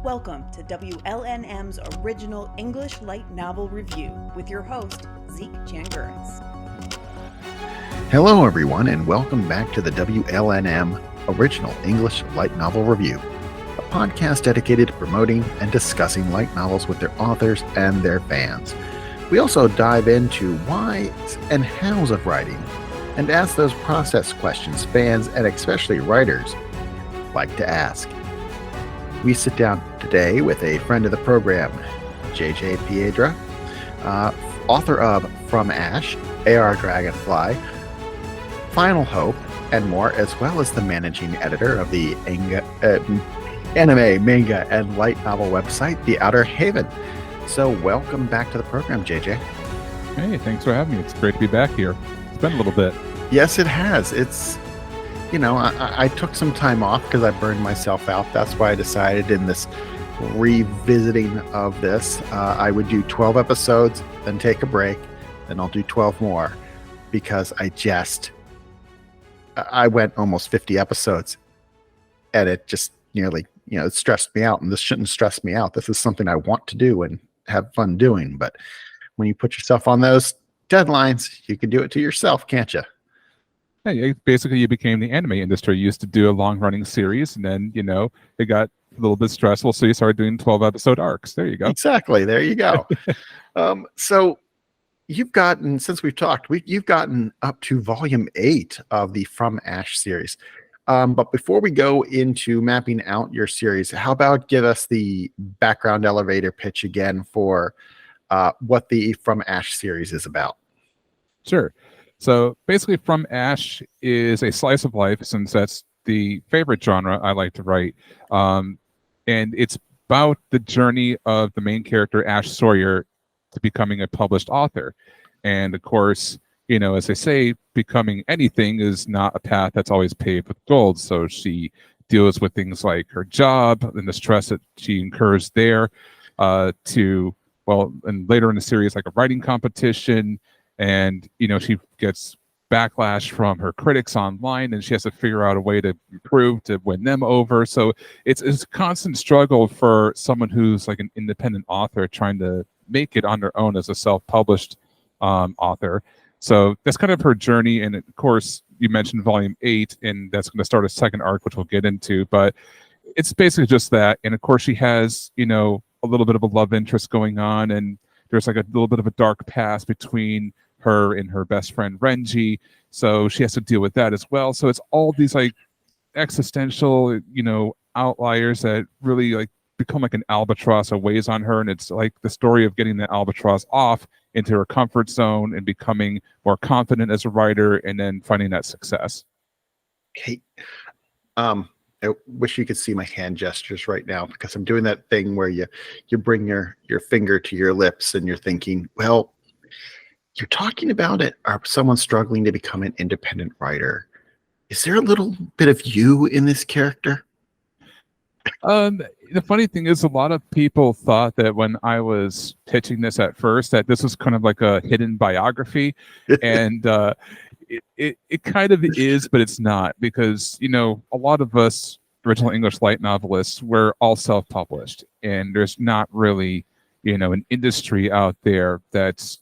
Welcome to WLNM's original English light novel review with your host, Zeke Janguris. Hello, everyone, and welcome back to the WLNM Original English Light Novel Review, a podcast dedicated to promoting and discussing light novels with their authors and their fans. We also dive into whys and hows of writing and ask those process questions fans and especially writers like to ask. We sit down today with a friend of the program, JJ Piedra, author of From Ash, AR Dragonfly, Final Hope, and more, as well as the managing editor of the anime, manga, and light novel website, The Outer Haven. So welcome back to the program, JJ. Hey, thanks for having me. It's great to be back here. It's been a little bit. Yes, it has. It's, I took some time off because I burned myself out. That's why I decided in this revisiting of this, I would do 12 episodes, then take a break, then I'll do 12 more because I went almost 50 episodes and it just nearly, it stressed me out, and this shouldn't stress me out. This is something I want to do and have fun doing. But when you put yourself on those deadlines, you can do it to yourself, can't you? Hey, basically you became the anime industry. You used to do a long-running series, and then, it got a little bit stressful, so you started doing 12-episode arcs. There you go. Exactly. There you go. So you've gotten, since we've talked, you've gotten up to volume 8 of the From Ash series. But before we go into mapping out your series, how about give us the background elevator pitch again for what the From Ash series is about? Sure. So basically, From Ash is a slice of life, since that's the favorite genre I like to write. And it's about the journey of the main character, Ash Sawyer, to becoming a published author. And of course, as they say, becoming anything is not a path that's always paved with gold. So she deals with things like her job and the stress that she incurs there, and later in the series, like a writing competition. And, she gets backlash from her critics online, and she has to figure out a way to improve, to win them over. So it's a constant struggle for someone who's like an independent author trying to make it on their own as a self-published author. So that's kind of her journey. And of course, you mentioned volume 8, and that's going to start a second arc, which we'll get into. But it's basically just that. And of course, she has, a little bit of a love interest going on, and there's like a little bit of a dark past between her and her best friend Renji, so she has to deal with that as well. So it's all these like existential, outliers that really like become like an albatross that weighs on her, and it's like the story of getting the albatross off into her comfort zone and becoming more confident as a writer, and then finding that success. Okay. I wish you could see my hand gestures right now, because I'm doing that thing where you bring your finger to your lips and you're thinking, well, you're talking about it, or someone struggling to become an independent writer. Is there a little bit of you in this character? The funny thing is, a lot of people thought that when I was pitching this at first, that this was kind of like a hidden biography. And it kind of is, but it's not, because, a lot of us original English light novelists, we're all self-published, and there's not really, an industry out there that's,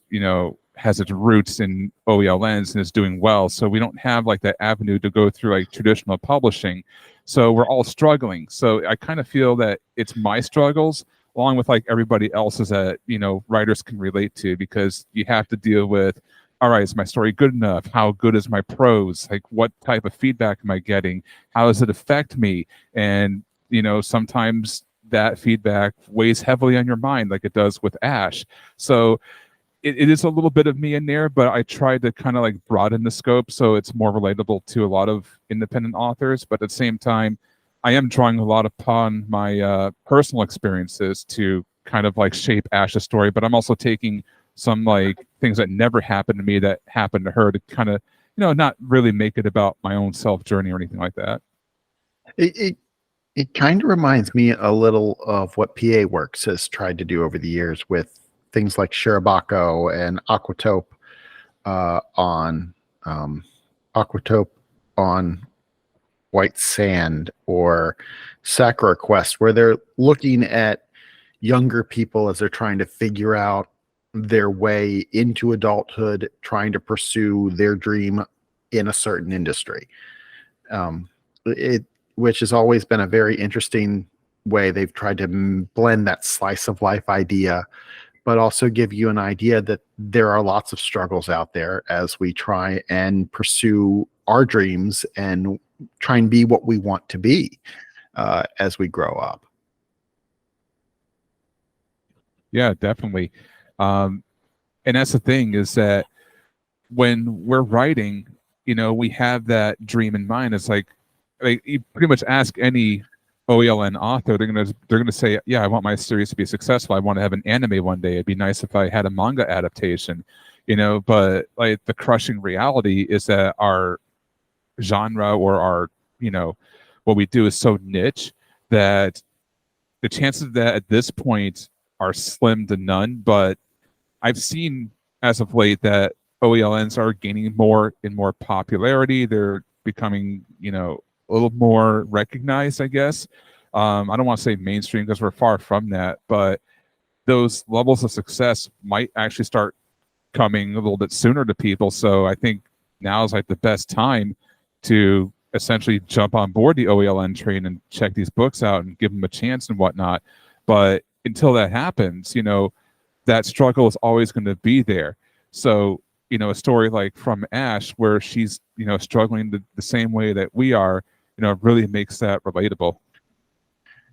has its roots in OELNs and is doing well. So we don't have like that avenue to go through like traditional publishing. So we're all struggling. So I kind of feel that it's my struggles along with like everybody else's that, writers can relate to, because you have to deal with, all right, is my story good enough? How good is my prose? Like, what type of feedback am I getting? How does it affect me? And, sometimes that feedback weighs heavily on your mind, like it does with Ash. So it is a little bit of me in there, but I tried to kind of like broaden the scope so it's more relatable to a lot of independent authors. But at the same time, I am drawing a lot upon my personal experiences to kind of like shape Ash's story. But I'm also taking some like things that never happened to me that happened to her to kind of, not really make it about my own self journey or anything like that. It kind of reminds me a little of what PA Works has tried to do over the years with things like Shirobako and Aquatope on White Sand or Sakura Quest, where they're looking at younger people as they're trying to figure out their way into adulthood, trying to pursue their dream in a certain industry. It which has always been a very interesting way they've tried to blend that slice of life idea, but also give you an idea that there are lots of struggles out there as we try and pursue our dreams and try and be what we want to be as we grow up. Yeah, definitely. And that's the thing, is that when we're writing, we have that dream in mind. It's like you pretty much ask any OELN author, they're gonna say, yeah, I want my series to be successful. I want to have an anime one day. It'd be nice if I had a manga adaptation, but like the crushing reality is that our genre, or our, what we do, is so niche that the chances of that at this point are slim to none. But I've seen as of late that OELNs are gaining more and more popularity. They're becoming, a little more recognized, I guess. I don't want to say mainstream, because we're far from that, but those levels of success might actually start coming a little bit sooner to people. So I think now is like the best time to essentially jump on board the OELN train and check these books out and give them a chance and whatnot. But until that happens, that struggle is always going to be there. So, a story like From Ash, where she's, struggling the same way that we are, really makes that relatable.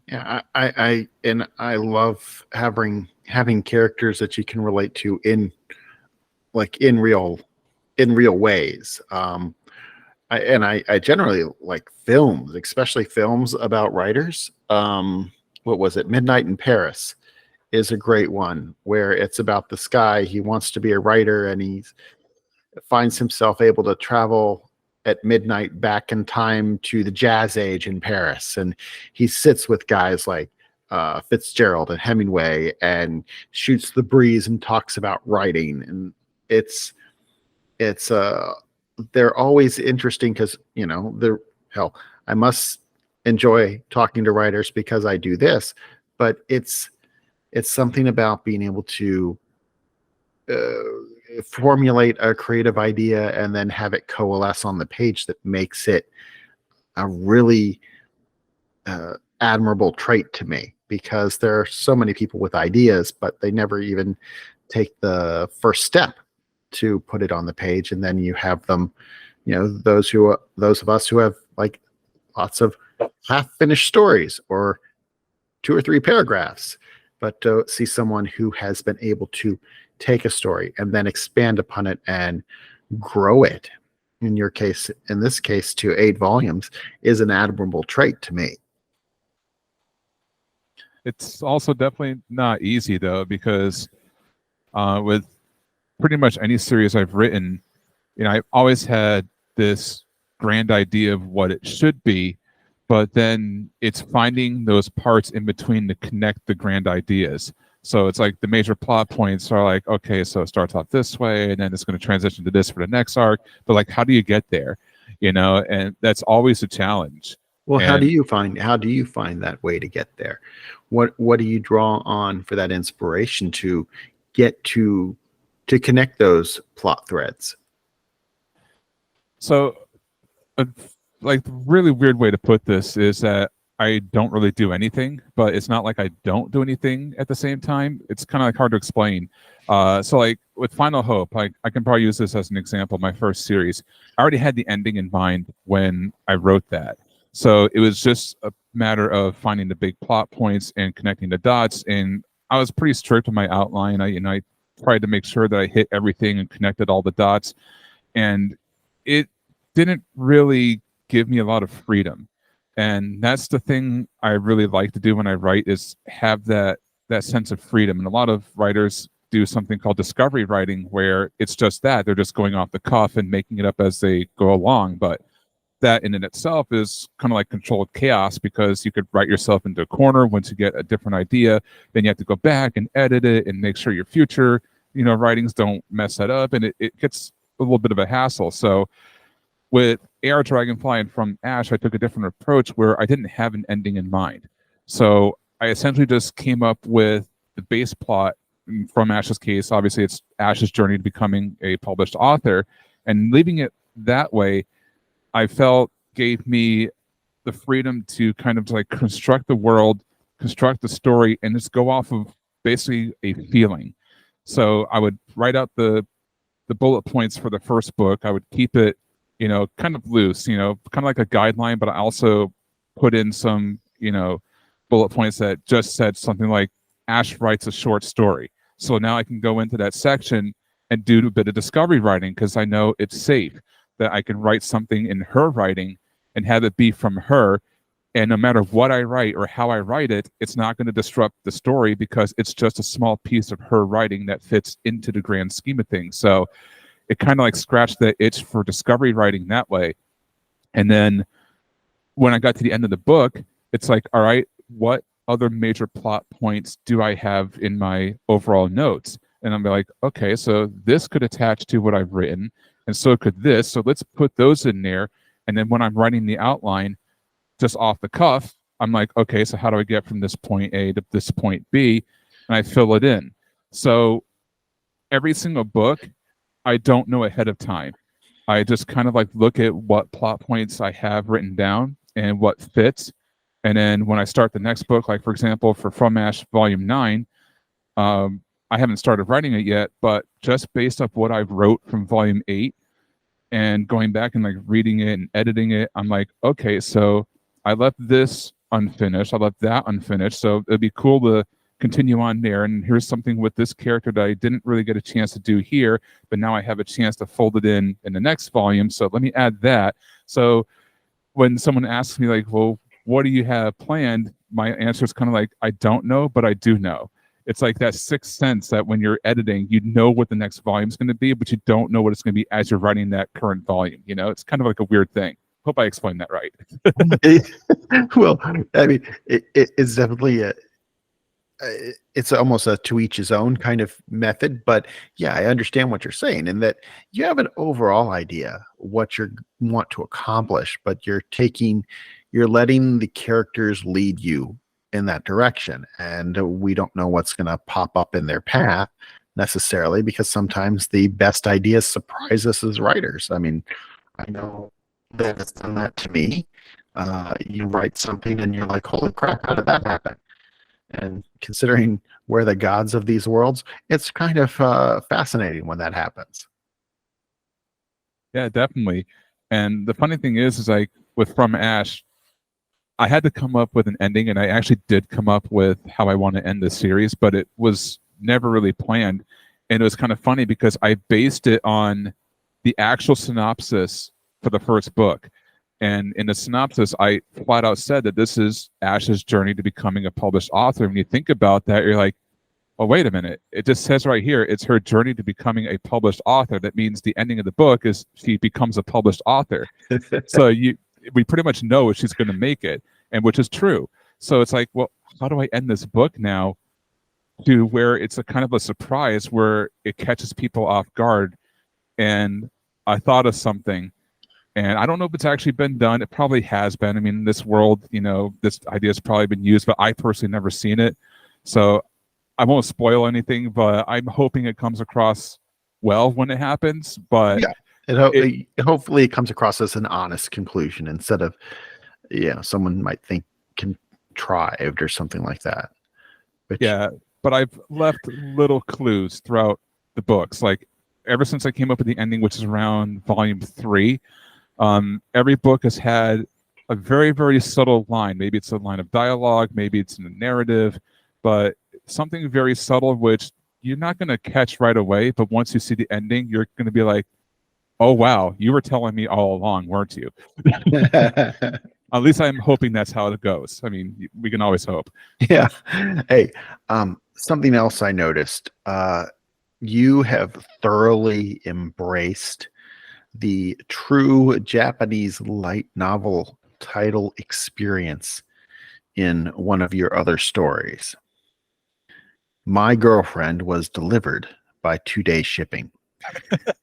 Yeah, I love having characters that you can relate to in real ways. I generally like films, especially films about writers. What was it? Midnight in Paris is a great one, where it's about this guy. He wants to be a writer, and he finds himself able to travel at midnight back in time to the Jazz Age in Paris, and he sits with guys like Fitzgerald and Hemingway and shoots the breeze and talks about writing. And it's they're always interesting, because I must enjoy talking to writers because I do this, but it's something about being able to formulate a creative idea and then have it coalesce on the page that makes it a really admirable trait to me, because there are so many people with ideas, but they never even take the first step to put it on the page. And then you have them, those of us who have like lots of half-finished stories or 2 or 3 paragraphs, but to see someone who has been able to take a story and then expand upon it and grow it, in this case to 8 volumes, is an admirable trait to me. It's also definitely not easy, though, because with pretty much any series I've written, I've always had this grand idea of what it should be, but then it's finding those parts in between to connect the grand ideas. So it's like the major plot points are like, okay, so it starts off this way, and then it's going to transition to this for the next arc. But like, how do you get there? And that's always a challenge. Well, how do you find that way to get there? What do you draw on for that inspiration to get to connect those plot threads? So, like, the really weird way to put this is that I don't really do anything, but it's not like I don't do anything at the same time. It's kind of like hard to explain. So like with Final Hope, I can probably use this as an example. My first series, I already had the ending in mind when I wrote that. So it was just a matter of finding the big plot points and connecting the dots. And I was pretty strict with my outline. I tried to make sure that I hit everything and connected all the dots. And it didn't really give me a lot of freedom. And that's the thing I really like to do when I write, is have that sense of freedom. And a lot of writers do something called discovery writing, where it's just that they're just going off the cuff and making it up as they go along. But that in and itself is kind of like controlled chaos, because you could write yourself into a corner once you get a different idea. Then you have to go back and edit it and make sure your future, writings don't mess that up. And it gets a little bit of a hassle. So With Air Dragonfly and From Ash, I took a different approach where I didn't have an ending in mind. So I essentially just came up with the base plot. From Ash's case, obviously it's Ash's journey to becoming a published author, and leaving it that way, I felt gave me the freedom to kind of like construct the world, construct the story, and just go off of basically a feeling. So I would write out the bullet points for the first book. I would keep it, kind of loose, kind of like a guideline, but I also put in some, bullet points that just said something like Ash writes a short story. So now I can go into that section and do a bit of discovery writing because I know it's safe that I can write something in her writing and have it be from her. And no matter what I write or how I write it, it's not going to disrupt the story because it's just a small piece of her writing that fits into the grand scheme of things. So it kind of like scratched the itch for discovery writing that way. And then when I got to the end of the book, it's like, all right, what other major plot points do I have in my overall notes? And I'm like, okay, so this could attach to what I've written, and so could this. So let's put those in there. And then when I'm writing the outline, just off the cuff, I'm like, okay, so how do I get from this point A to this point B? And I fill it in. So every single book, I don't know ahead of time. I just kind of like look at what plot points I have written down and what fits. And then when I start the next book, like for example, for From Ash Volume 9, I haven't started writing it yet, but just based off what I've wrote from Volume 8 and going back and like reading it and editing it, I'm like, okay, so I left this unfinished. I left that unfinished. So it'd be cool to continue on there. And here's something with this character that I didn't really get a chance to do here, but now I have a chance to fold it in the next volume. So let me add that. So when someone asks me like, well, what do you have planned? My answer is kind of like, I don't know, but I do know. It's like that sixth sense that when you're editing, you know what the next volume is going to be, but you don't know what it's going to be as you're writing that current volume. It's kind of like a weird thing. Hope I explained that right. Well, I mean, it's definitely it's almost a to each his own kind of method, but yeah, I understand what you're saying, and that you have an overall idea what you want to accomplish, but you're letting the characters lead you in that direction, and we don't know what's going to pop up in their path necessarily, because sometimes the best ideas surprise us as writers. I mean, I know that it's done that to me. You write something and you're like, holy crap, how did that happen? And considering we're the gods of these worlds, it's kind of fascinating when that happens. Yeah, definitely. And the funny thing is like with From Ash, I had to come up with an ending, and I actually did come up with how I want to end the series, but it was never really planned. And it was kind of funny because I based it on the actual synopsis for the first book. And in the synopsis, I flat out said that this is Ash's journey to becoming a published author. When you think about that, you're like, oh, wait a minute. It just says right here, it's her journey to becoming a published author. That means the ending of the book is she becomes a published author. So we pretty much know she's going to make it, and which is true. So it's like, well, how do I end this book now to where it's a kind of a surprise where it catches people off guard? And I thought of something, and I don't know if it's actually been done. It probably has been. I mean, in this world, this idea has probably been used, but I personally never seen it. So I won't spoil anything, but I'm hoping it comes across well when it happens. But yeah, hopefully it comes across as an honest conclusion instead of, someone might think contrived or something like that. Yeah, but I've left little clues throughout the books. Like ever since I came up with the ending, which is around volume 3, every book has had a very, very subtle line. Maybe it's a line of dialogue, maybe it's in a narrative, but something very subtle, which you're not going to catch right away. But once you see the ending, you're going to be like, oh, wow, you were telling me all along, weren't you? At least I'm hoping that's how it goes. I mean, we can always hope. Yeah. Hey, something else I noticed. You have thoroughly embraced the true Japanese light novel title experience in one of your other stories. My Girlfriend was delivered by 2-day shipping.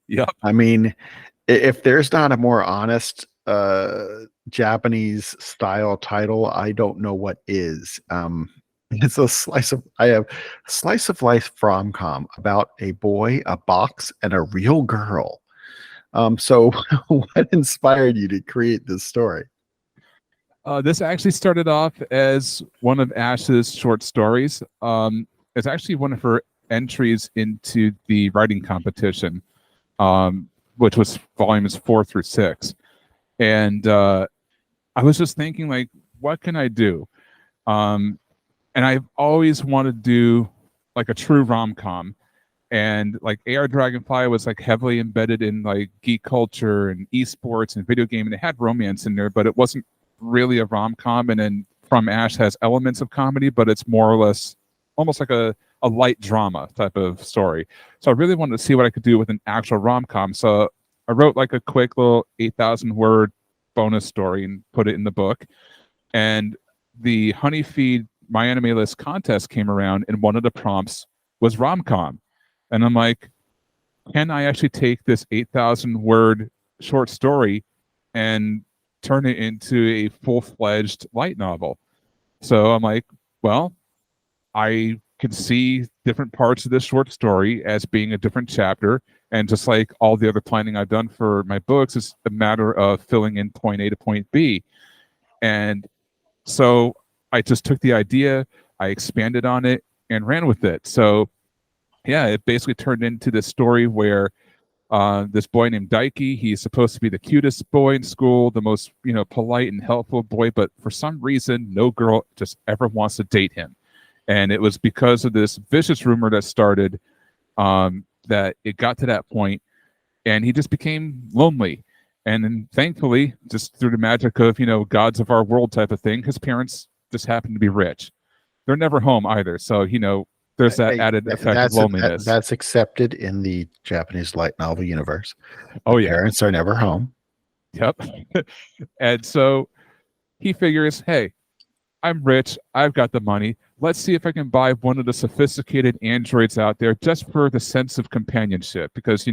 Yep. I mean, If there's not a more honest Japanese style title, I don't know what is. It's I have a slice of life rom-com about a boy, a box, and a real girl. So what inspired you to create this story? This actually started off as one of Ash's short stories. It's actually one of her entries into the writing competition, which was volumes 4 through 6. And I was just thinking, like, what can I do? And I've always wanted to do like a true rom-com. And like AR Dragonfly was like heavily embedded in like geek culture and esports and video game, and it had romance in there, but it wasn't really a rom-com. And then From Ash has elements of comedy, but it's more or less almost like a light drama type of story. So I really wanted to see what I could do with an actual rom-com. So I wrote like a quick little 8,000 word bonus story and put it in the book. And the Honey Feed My Anime List contest came around, and one of the prompts was rom-com. And I'm like, can I actually take this 8,000 word short story and turn it into a full-fledged light novel? So I'm like, well, I can see different parts of this short story as being a different chapter. And just like all the other planning I've done for my books, it's a matter of filling in point A to point B. And so I just took the idea, I expanded on it, and ran with it. So yeah, it basically turned into this story where this boy named Daiki, he's supposed to be the cutest boy in school, the most, polite and helpful boy, but for some reason, no girl just ever wants to date him. And it was because of this vicious rumor that started that it got to that point, and he just became lonely. And then thankfully, just through the magic of, gods of our world type of thing, his parents just happened to be rich. They're never home either. So, there's that added effect of loneliness. That's accepted in the Japanese light novel universe. Oh, yeah. Parents are never home. Yep. And so he figures, hey, I'm rich. I've got the money. Let's see if I can buy one of the sophisticated androids out there just for the sense of companionship. Because,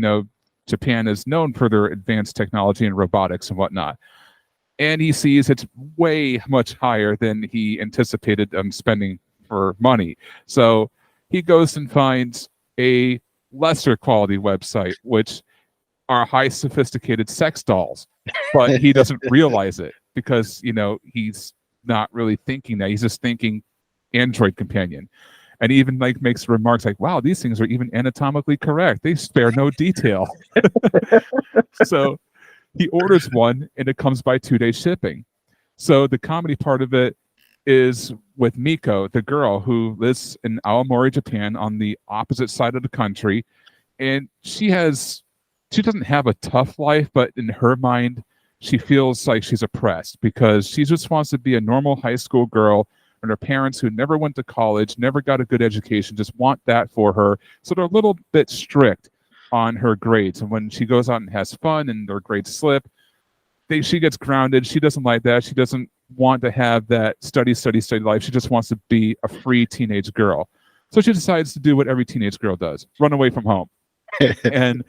Japan is known for their advanced technology and robotics and whatnot. And he sees it's way much higher than he anticipated spending for money. So he goes and finds a lesser quality website, which are high sophisticated sex dolls, but he doesn't realize it because, he's not really thinking that. He's just thinking Android companion. And he even like makes remarks like, wow, these things are even anatomically correct. They spare no detail. So he orders one and it comes by 2-day shipping. So the comedy part of it is with Miko, the girl who lives in Aomori, Japan, on the opposite side of the country. And she doesn't have a tough life, but in her mind, she feels like she's oppressed because she just wants to be a normal high school girl, and her parents who never went to college, never got a good education, just want that for her. So they're a little bit strict on her grades. And when she goes out and has fun and their grades slip, she gets grounded. She doesn't like that. She doesn't want to have that study life. She just wants to be a free teenage girl. So she decides to do what every teenage girl does, run away from home. And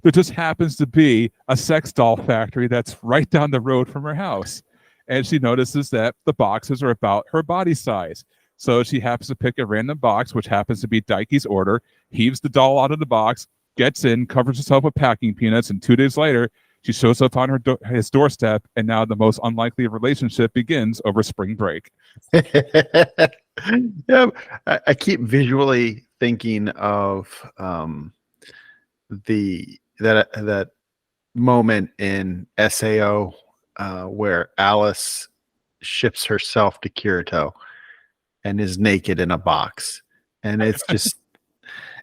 there just happens to be a sex doll factory that's right down the road from her house. And she notices that the boxes are about her body size. So she happens to pick a random box, which happens to be Daiki's order, heaves the doll out of the box, gets in, covers herself with packing peanuts, and 2 days later, she shows up on his doorstep, and now the most unlikely relationship begins over spring break. Yeah, I keep visually thinking of that moment in SAO where Alice ships herself to Kirito and is naked in a box, and it's just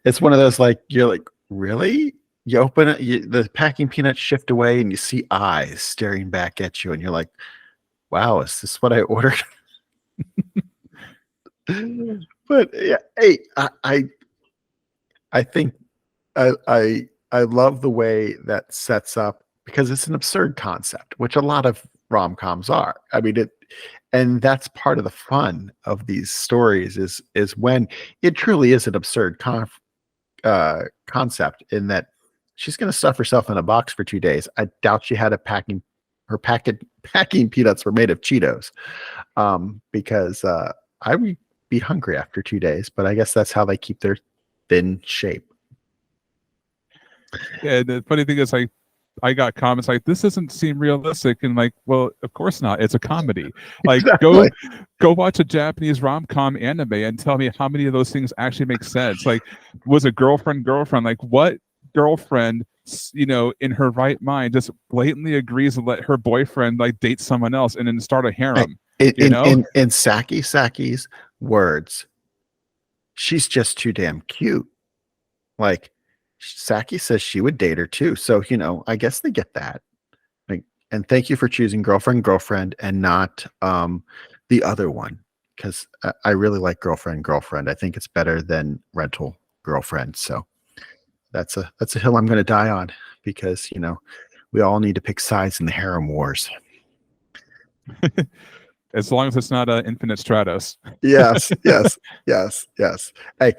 it's one of those like you're like, really? You open it, the packing peanuts shift away, and you see eyes staring back at you, and you're like, "Wow, is this what I ordered?" But yeah, hey, I think I love the way that sets up, because it's an absurd concept, which a lot of rom-coms are. I mean, and that's part of the fun of these stories is when it truly is an absurd concept, in that she's going to stuff herself in a box for 2 days. I doubt she had packing peanuts were made of Cheetos, because I would be hungry after 2 days. But I guess that's how they keep their thin shape. Yeah, the funny thing is, I got comments like, this doesn't seem realistic, and like, well, of course not. It's a comedy. Like, Exactly. go watch a Japanese rom-com anime and tell me how many of those things actually make sense. Like, was a girlfriend? Like, what girlfriend, in her right mind, just blatantly agrees to let her boyfriend like date someone else and then start a harem? In Saki's words, she's just too damn cute. Like, Saki says she would date her too. So, I guess they get that. Like, and thank you for choosing girlfriend and not the other one, because I really like girlfriend. I think it's better than rental girlfriend. So that's a hill I'm going to die on, because we all need to pick sides in the harem wars. As long as it's not Infinite Stratos. Yes. Hey,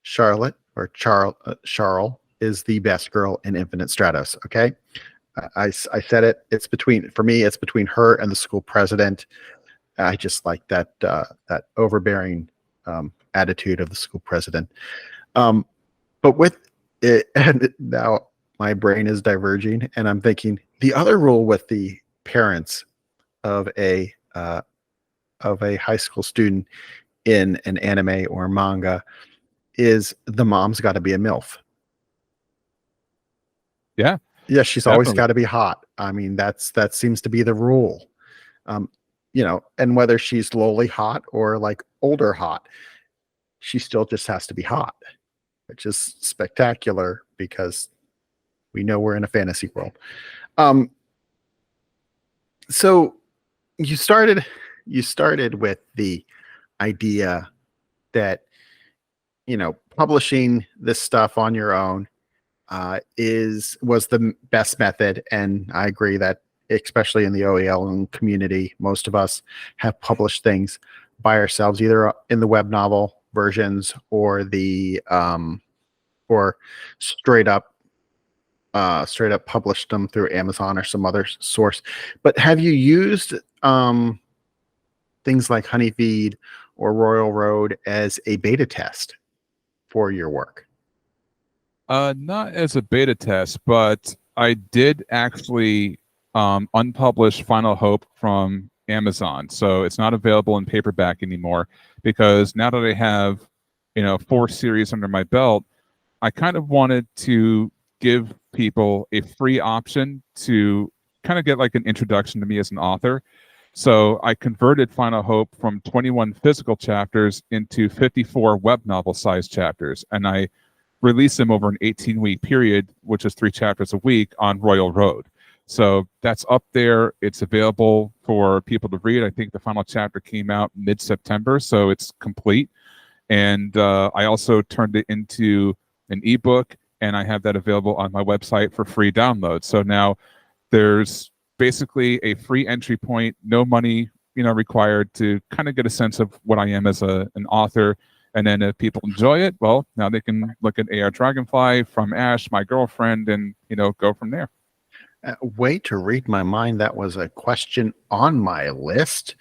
Charlotte or Charles is the best girl in Infinite Stratos. Okay, I said it. It's between her and the school president. I just like that overbearing attitude of the school president. But with it, and now my brain is diverging, and I'm thinking the other rule with the parents of a high school student in an anime or manga is the mom's got to be a MILF. Yeah, she's definitely. Always got to be hot. I mean, that seems to be the rule. And whether she's lowly hot or like older hot, she still just has to be hot, which is spectacular because we know we're in a fantasy world. So you started with the idea that publishing this stuff on your own was the best method, and I agree that, especially in the OELN community, most of us have published things by ourselves, either in the web novel versions or the or straight up published them through Amazon or some other source. But have you used things like Honeyfeed or Royal Road as a beta test for your work? Not as a beta test, but I did actually unpublish Final Hope from Amazon. So it's not available in paperback anymore, because now that I have 4 series under my belt, I kind of wanted to give people a free option to kind of get like an introduction to me as an author. So I converted Final Hope from 21 physical chapters into 54 web novel sized chapters, and I released them over an 18-week period, which is 3 chapters a week, on Royal Road. So that's up there. It's available for people to read. I think the final chapter came out mid-September, so it's complete. And I also turned it into an ebook, and I have that available on my website for free download. So now there's basically a free entry point, no money required, to kind of get a sense of what I am as an author. And then if people enjoy it, well, now they can look at AR Dragonfly, From Ash, My Girlfriend, and go from there. Way to read my mind. That was a question on my list.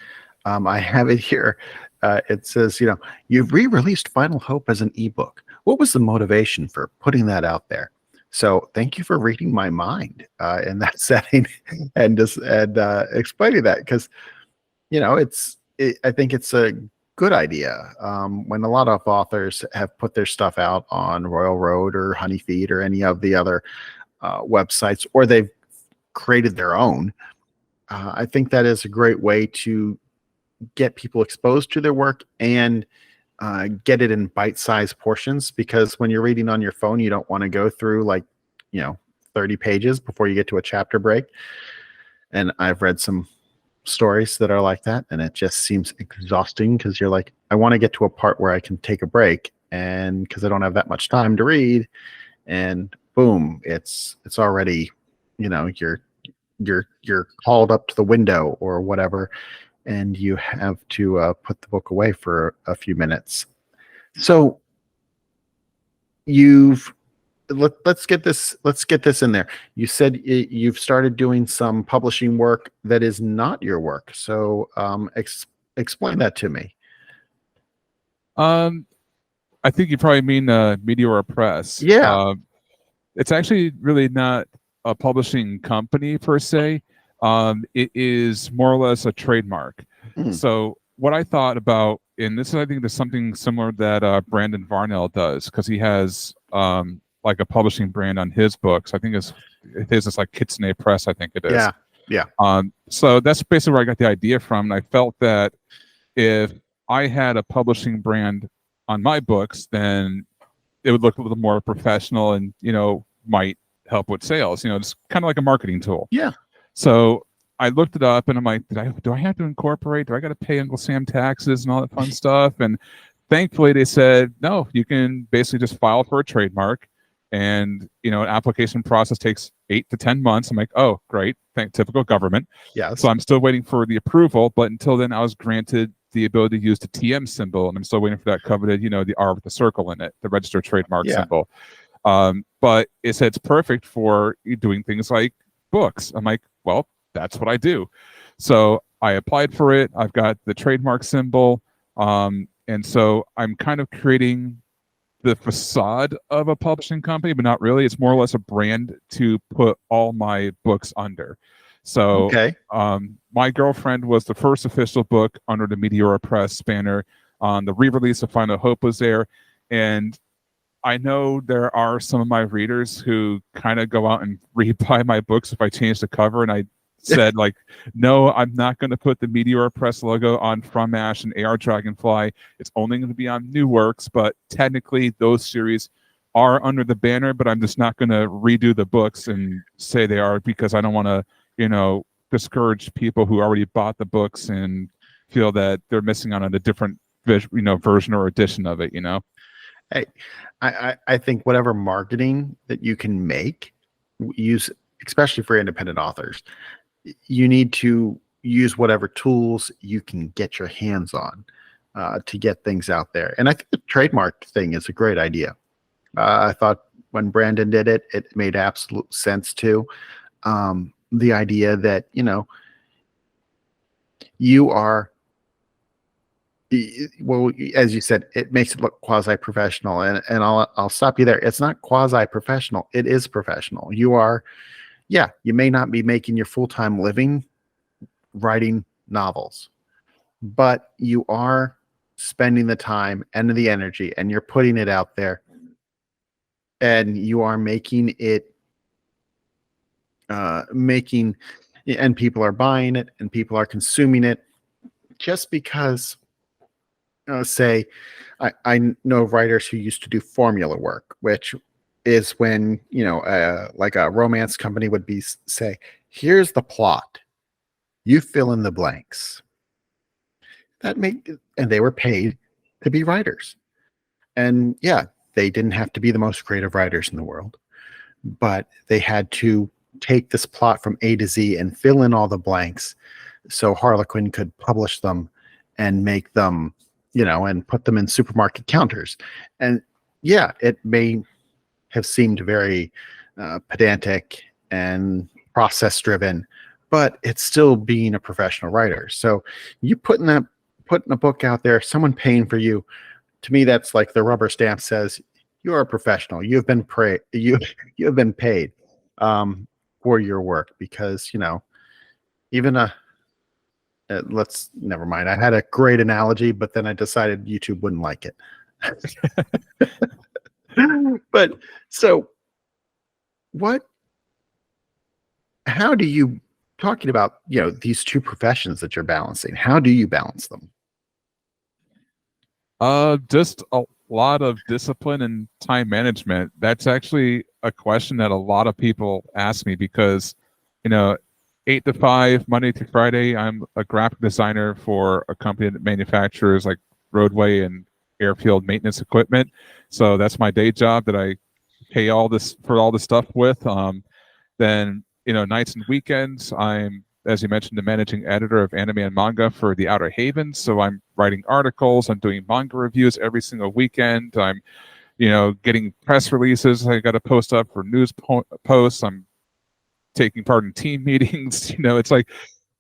I have it here. It says, you've re-released Final Hope as an ebook. What was the motivation for putting that out there? So thank you for reading my mind in that setting and explaining that, because I think it's a good idea when a lot of authors have put their stuff out on Royal Road or Honeyfeed or any of the other websites, or they've created their own. I think that is a great way to get people exposed to their work and get it in bite-sized portions, because when you're reading on your phone, you don't want to go through 30 pages before you get to a chapter break. And I've read some stories that are like that, and it just seems exhausting, because you're like, I want to get to a part where I can take a break, and because I don't have that much time to read, and boom, it's already, you're called up to the window or whatever, and you have to put the book away for a few minutes. So you've let's get this in there. You said you've started doing some publishing work that is not your work. So explain that to me. I think you probably mean Meteor Press. Yeah. It's actually really not a publishing company per se. It is more or less a trademark. Mm. So what I thought about, and this is, I think there's something similar that Brandon Varnell does, because he has like a publishing brand on his books. I think his is like Kitsune Press, I think it is. Yeah. So that's basically where I got the idea from. And I felt that if I had a publishing brand on my books, then it would look a little more professional and, might help with sales. It's kind of like a marketing tool. Yeah. So I looked it up and I'm like, do I have to incorporate? Do I got to pay Uncle Sam taxes and all that fun stuff? And thankfully they said, no, you can basically just file for a trademark, and, an application process takes 8 to 10 months. I'm like, oh, great. Typical government. Yeah. So I'm still waiting for the approval, but until then I was granted the ability to use the TM symbol, and I'm still waiting for that coveted, the R with the circle in it, the registered trademark symbol. But it said it's perfect for doing things like books. I'm like, well, that's what I do. So I applied for it. I've got the trademark symbol. And so I'm kind of creating the facade of a publishing company, but not really. It's more or less a brand to put all my books under. So My Girlfriend was the first official book under the Meteora Press banner. The re-release of Final Hope was there. And I know there are some of my readers who kind of go out and rebuy my books if I change the cover. And I said, like, no, I'm not going to put the Meteora Press logo on From Ash and AR Dragonfly. It's only going to be on new works, but technically those series are under the banner, but I'm just not going to redo the books and say they are, because I don't want to, discourage people who already bought the books and feel that they're missing out on a different, version or edition of it, Hey, I think whatever marketing that you can make, use, especially for independent authors, you need to use whatever tools you can get your hands on to get things out there. And I think the trademark thing is a great idea. I thought when Brandon did it, it made absolute sense too. The idea that, you are, well, as you said, it makes it look quasi-professional, and I'll stop you there. It's not quasi-professional. It is professional. You are, you may not be making your full-time living writing novels, but you are spending the time and the energy, and you're putting it out there, and you are making it, and people are buying it and people are consuming it. Just because, say, I know writers who used to do formula work, which is when, like a romance company would say, here's the plot, you fill in the blanks. And they were paid to be writers. And they didn't have to be the most creative writers in the world, but they had to take this plot from A to Z and fill in all the blanks so Harlequin could publish them and make them, and put them in supermarket counters. And it may have seemed very pedantic and process driven, but it's still being a professional writer. So you putting a book out there, someone paying for you, to me, that's like the rubber stamp says you are a professional. You have been you have been paid for your work, because even let's never mind. I had a great analogy, but then I decided YouTube wouldn't like it. But so how do you, talking about these two professions that you're balancing, how do you balance them? Just a lot of discipline and time management. That's actually a question that a lot of people ask me, because 8 to 5 Monday through Friday, I'm a graphic designer for a company that manufactures like roadway and airfield maintenance equipment. So that's my day job that I pay all this stuff with. Then nights and weekends, I'm, as you mentioned, the managing editor of anime and manga for The Outer Havens. So I'm writing articles, I'm doing manga reviews every single weekend. I'm getting press releases. I got to post up for news posts. I'm taking part in team meetings. It's like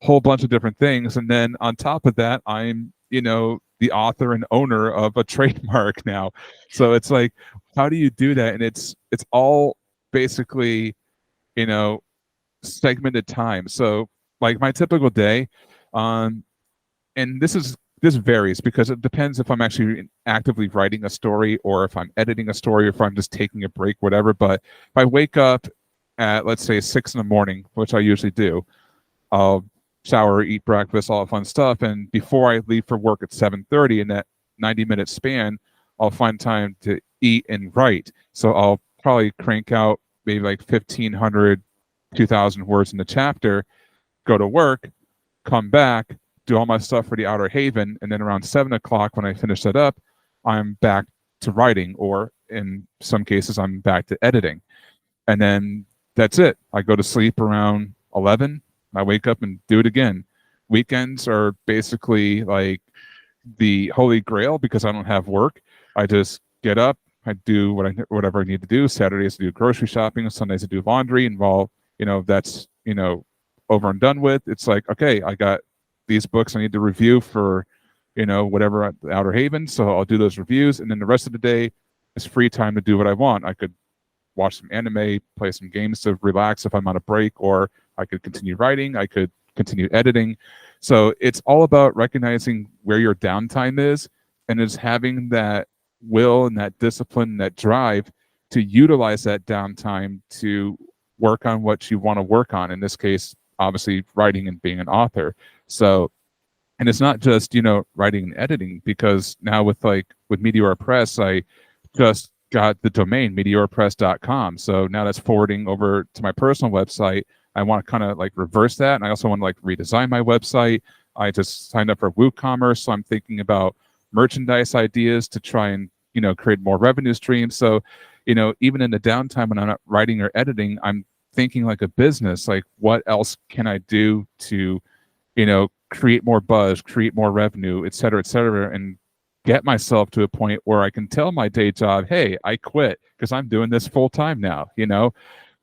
a whole bunch of different things. And then on top of that, I'm, the author and owner of a trademark now. So it's like, how do you do that? And it's all basically, segmented time. So like my typical day, and this varies because it depends if I'm actually actively writing a story or if I'm editing a story or if I'm just taking a break, whatever. But if I wake up at, let's say, 6 a.m, which I usually do, I'll shower, eat breakfast, all that fun stuff. And before I leave for work at 7:30, in that 90-minute span, I'll find time to eat and write. So I'll probably crank out maybe like 1,500, 2,000 words in the chapter, go to work, come back, do all my stuff for the Outer Haven, and then around 7 o'clock when I finish that up, I'm back to writing, or in some cases, I'm back to editing. And then that's it. I go to sleep around 11. I wake up and do it again. Weekends are basically like the holy grail because I don't have work. I just get up, I do whatever I need to do. Saturdays I do grocery shopping, Sundays I do laundry, and while that's over and done with, it's like, okay, I got these books I need to review for whatever at the Outer Haven, so I'll do those reviews, and then the rest of the day is free time to do what I want. I could watch some anime, play some games to relax if I'm on a break, or I could continue writing, I could continue editing. So it's all about recognizing where your downtime is, and is having that will and that discipline and that drive to utilize that downtime to work on what you want to work on. In this case, obviously writing and being an author. So, and it's not just, writing and editing, because now with Meteor Press, I just got the domain meteorpress.com. So now that's forwarding over to my personal website. I want to kind of like reverse that. And I also want to like redesign my website. I just signed up for WooCommerce. So I'm thinking about merchandise ideas to try and, create more revenue streams. So, even in the downtime when I'm not writing or editing, I'm thinking like a business, like what else can I do to, create more buzz, create more revenue, et cetera, and get myself to a point where I can tell my day job, hey, I quit because I'm doing this full time now, because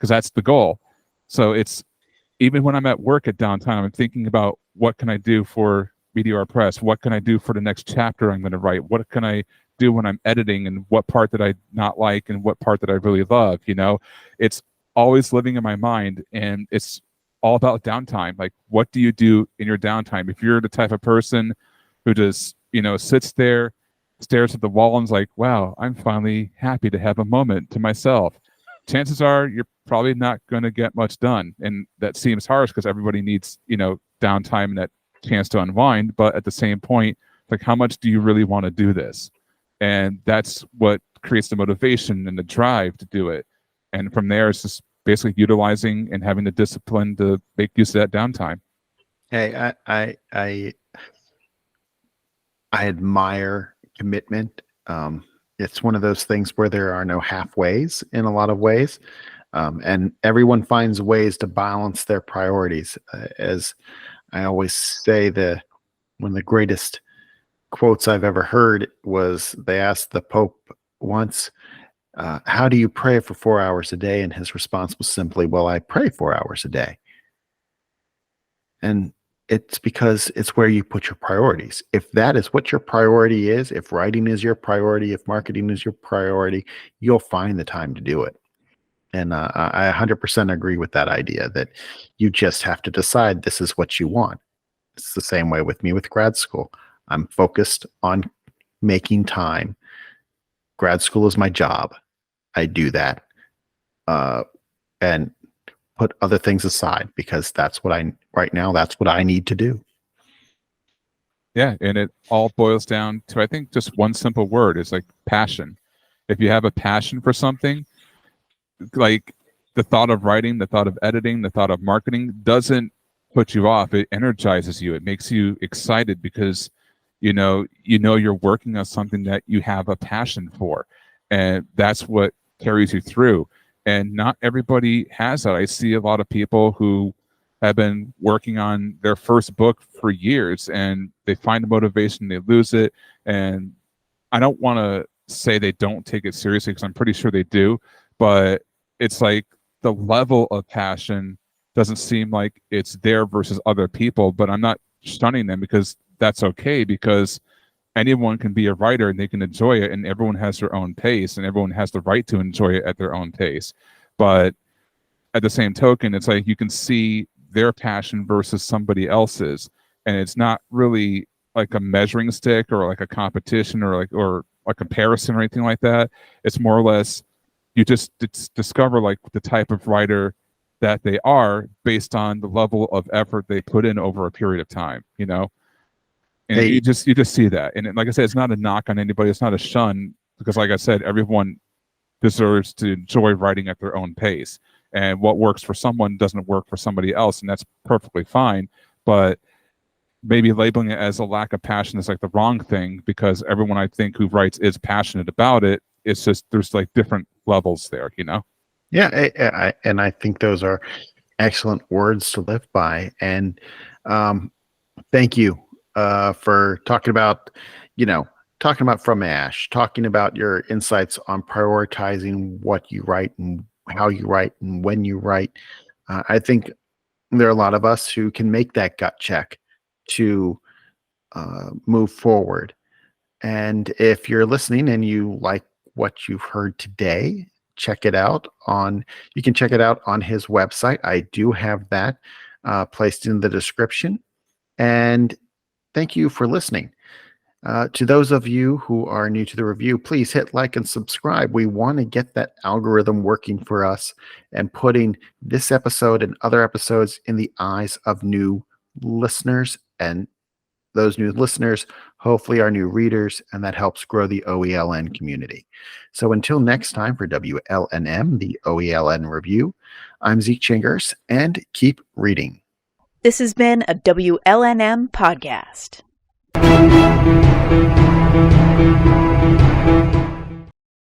that's the goal. So it's, even when I'm at work at downtime, I'm thinking about what can I do for Meteor Press? What can I do for the next chapter I'm going to write? What can I do when I'm editing, and what part that I not like and what part that I really love? It's always living in my mind, and it's all about downtime. Like, what do you do in your downtime? If you're the type of person who just, sits there, stares at the wall and is like, wow, I'm finally happy to have a moment to myself, chances are you're probably not going to get much done. And that seems harsh because everybody needs, downtime and that chance to unwind. But at the same point, like, how much do you really want to do this? And that's what creates the motivation and the drive to do it. And from there, it's just basically utilizing and having the discipline to make use of that downtime. Hey, I admire commitment. It's one of those things where there are no halfways in a lot of ways. And everyone finds ways to balance their priorities. As I always say, one of the greatest quotes I've ever heard was, they asked the Pope once, how do you pray for 4 hours a day? And his response was simply, well, I pray 4 hours a day. And it's because it's where you put your priorities. If that is what your priority is, if writing is your priority, if marketing is your priority, you'll find the time to do it. And I 100% agree with that idea that you just have to decide this is what you want. It's the same way with me with grad school. I'm focused on making time. Grad school is my job. I do that. And put other things aside because that's what right now, that's what I need to do. Yeah. And it all boils down to, I think, just one simple word is like passion. If you have a passion for something, like the thought of writing, the thought of editing, the thought of marketing doesn't put you off. It energizes you. It makes you excited because you're working on something that you have a passion for, and that's what carries you through. And not everybody has that. I see a lot of people who have been working on their first book for years, and they find the motivation, they lose it. And I don't want to say they don't take it seriously, because I'm pretty sure they do, but it's like the level of passion doesn't seem like it's there versus other people. But I'm not shunning them, because that's okay, because anyone can be a writer and they can enjoy it, and everyone has their own pace, and everyone has the right to enjoy it at their own pace. But at the same token, it's like you can see their passion versus somebody else's, and it's not really like a measuring stick or like a competition or a comparison or anything like that. It's more or less you just discover like the type of writer that they are based on the level of effort they put in over a period of time, you know. And you just see that. And like I said, it's not a knock on anybody, it's not a shun, because like I said, everyone deserves to enjoy writing at their own pace, and what works for someone doesn't work for somebody else, and that's perfectly fine. But maybe labeling it as a lack of passion is like the wrong thing, because everyone I think who writes is passionate about it. It's just there's like different levels there, you know. Yeah, and I think those are excellent words to live by. And thank you for talking about From Ash, talking about your insights on prioritizing what you write and how you write and when you write. I think there are a lot of us who can make that gut check to move forward. And if you're listening and you like what you've heard today, check it out you can check it out on his website. I do have that placed in the description. And thank you for listening. To those of you who are new to the review, please hit like and subscribe. We want to get that algorithm working for us and putting this episode and other episodes in the eyes of new listeners, and those new listeners hopefully are new readers, and that helps grow the OELN community. So until next time, for WLNM, the OELN Review, I'm Zeke Chingers, and keep reading. This has been a WLNM podcast.